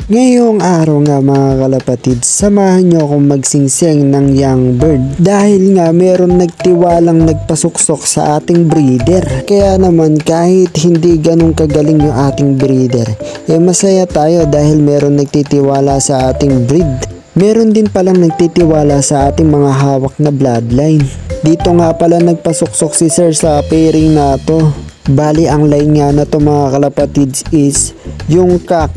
Ngayong araw nga mga kalapatid, samahan nyo akong magsingsing ng young bird. Dahil nga meron nagtiwalang nagpasuksok sa ating breeder. Kaya naman kahit hindi ganun kagaling yung ating breeder, masaya tayo dahil meron nagtitiwala sa ating breed. Meron din palang nagtitiwala sa ating mga hawak na bloodline. Dito nga pala nagpasuksok si sir sa pairing na to. Bali ang line nga na to mga kalapatids is yung cock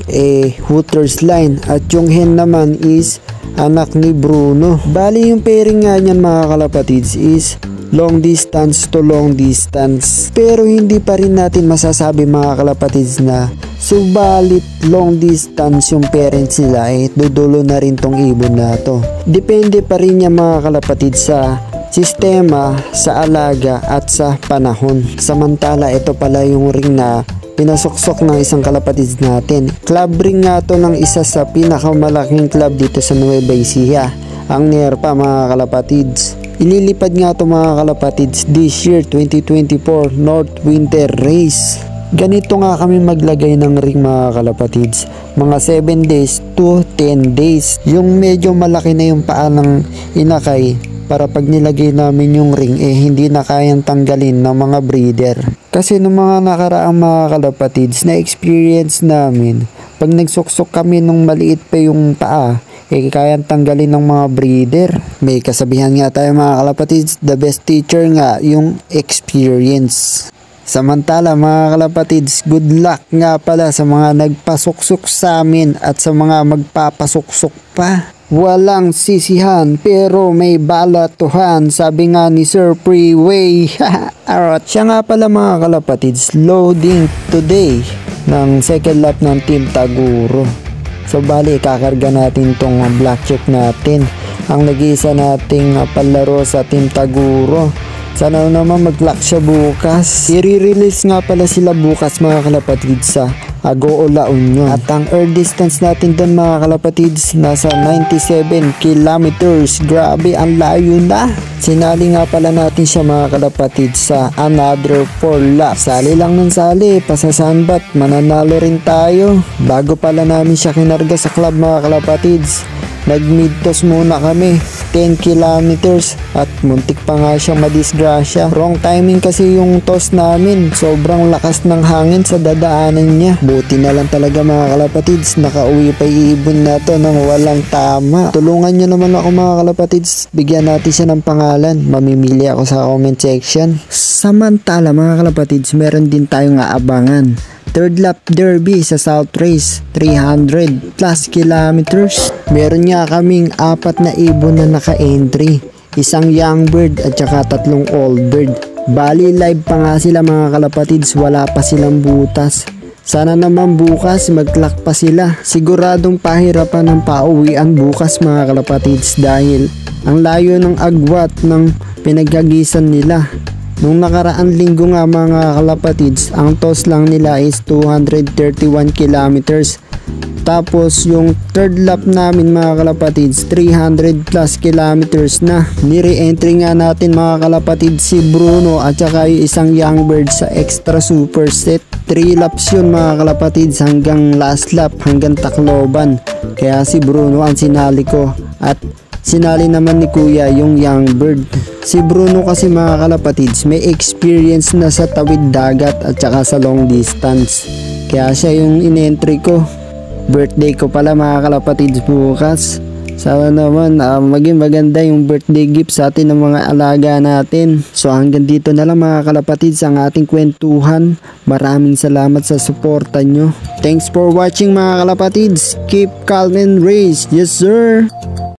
Hooters line at yung hen naman is anak ni Bruno. Bali yung pairing nga niyan mga kalapatids is long distance to long distance. Pero hindi pa rin natin masasabi mga kalapatids na subalit long distance yung parents nila dudulo na rin tong ibon na to. Depende pa rin yan mga kalapatids sa sistema, sa alaga at sa panahon. Samantala ito pala yung ring na pinasuksok ng isang kalapatids natin. Club ring nga to ng isa sa pinakamalaking club dito sa Nueva Ecija, ang NERPA mga kalapatids. Ililipad nga to mga kalapatids this year 2024 North Winter Race. Ganito nga kami maglagay ng ring mga kalapatids, mga 7 days to 10 days. Yung medyo malaki na yung paa ng inakay para pag nilagay namin yung ring hindi na kayang tanggalin ng mga breeder. Kasi nung mga nakaraang mga kalapatids na experience namin, pag nagsuksok kami nung maliit pa yung paa, kayang tanggalin ng mga breeder. May kasabihan nga tayo mga kalapatids, the best teacher nga yung experience. Samantala mga kalapatids, good luck nga pala sa mga nagpasuksok sa amin at sa mga magpapasuksok pa. Walang sisihan pero may balatuhan, sabi nga ni Sir Freeway. Arot. Siya nga pala mga kalapatids, loading today ng second lap ng Team Taguro. So bali kakarga natin tong black check natin, ang nag-iisa nating palaro sa Team Taguro. Sana naman mag-lock siya bukas. I-release nga pala sila bukas mga kalapatids sa Agoo La Union. At ang air distance natin doon mga kalapatids nasa 97 kilometers. Grabe ang layo na. Sinali nga pala natin siya mga kalapatids sa another 4 laps. Sali lang ng sali, pasasanbat, mananalo rin tayo. Bago pala namin siya kinarga sa club mga kalapatids, nag-mid-toss muna kami 10 kilometers at muntik pa nga siyang madisgrasya. Wrong timing kasi yung toss namin, sobrang lakas ng hangin sa dadaanan niya. Buti na lang talaga mga kalapatids, nakauwi pa ibon na to nang walang tama. Tulungan nyo naman ako mga kalapatids, bigyan natin siya ng pangalan. Mamimili ako sa comment section. Samantala mga kalapatids, meron din tayong aabangan. Third lap derby sa South Race, 300 plus kilometers. Meron nga kaming 4 na ibon na naka-entry, isang young bird at saka 3 old bird. Bali live pa nga sila mga kalapatids, wala pa silang butas. Sana naman bukas mag-clock pa sila. Siguradong pahirapan ng pauwian bukas mga kalapatids dahil ang layo ng agwat ng pinaghagisan nila. Nung nakaraang linggo nga mga kalapatids, ang toss lang nila is 231 kilometers. Tapos yung third lap namin mga kalapatids, 300 plus kilometers na. Ni-re-entry nga natin mga kalapatids si Bruno at saka yung isang young bird sa extra super set. 3 laps yun mga kalapatids hanggang last lap, hanggang Tacloban. Kaya si Bruno ang sinali ko at sinali naman ni Kuya yung young bird. Si Bruno kasi mga kalapatids may experience na sa tawid dagat at saka sa long distance. Kaya siya yung in-entry ko. Birthday ko pala mga kalapatids bukas. Sana naman maging maganda yung birthday gift sa atin ng mga alaga natin. So hanggang dito na lang mga kalapatids ang ating kwentuhan. Maraming salamat sa suporta nyo. Thanks for watching mga kalapatids. Keep calm and race. Yes sir.